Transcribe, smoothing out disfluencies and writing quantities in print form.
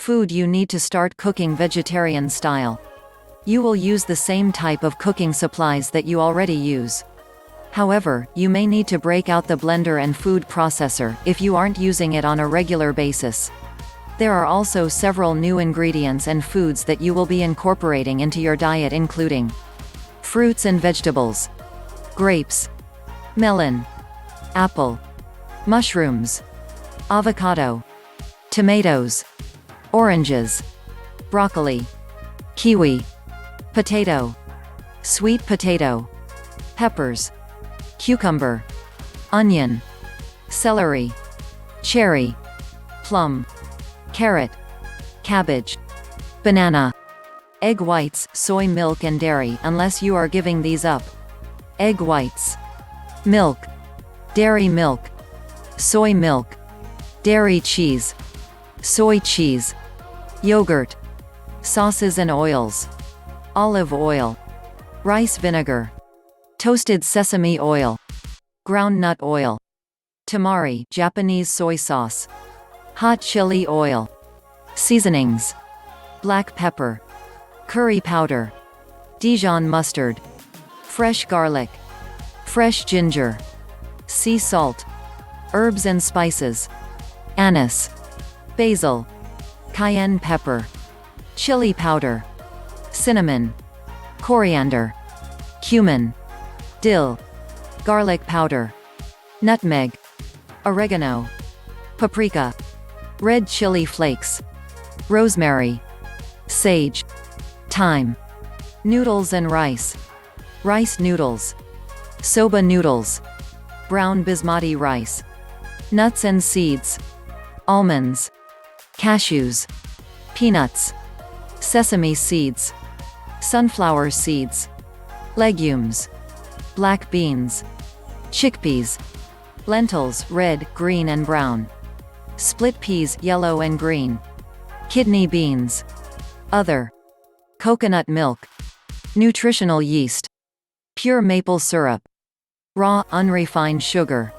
Food you need to start cooking vegetarian style. You will use the same type of cooking supplies that you already use. However, you may need to break out the blender and food processor, if you aren't using it on a regular basis. There are also several new ingredients and foods that you will be incorporating into your diet, including fruits and vegetables, grapes, melon, apple, mushrooms, avocado, tomatoes, oranges, broccoli, kiwi, potato, sweet potato, peppers, cucumber, onion, celery, cherry, plum, carrot, cabbage, banana, egg whites, soy milk and dairy unless you are giving these up. Egg whites, milk, dairy milk, soy milk, dairy cheese, soy cheese, yogurt, sauces and oils, olive oil, rice vinegar, toasted sesame oil, ground nut oil, tamari Japanese soy sauce, hot chili oil, seasonings, black pepper, curry powder, Dijon mustard, fresh garlic, fresh ginger, sea salt, herbs and spices, anise, basil, cayenne pepper, chili powder, cinnamon, coriander, cumin, dill, garlic powder, nutmeg, oregano, paprika, red chili flakes, rosemary, sage, thyme, noodles and rice, rice noodles, soba noodles, brown basmati rice, nuts and seeds, almonds, cashews, peanuts, sesame seeds, sunflower seeds, legumes, black beans, chickpeas, lentils red, green and brown, split peas yellow and green, kidney beans, other, coconut milk, nutritional yeast, pure maple syrup, raw, unrefined sugar,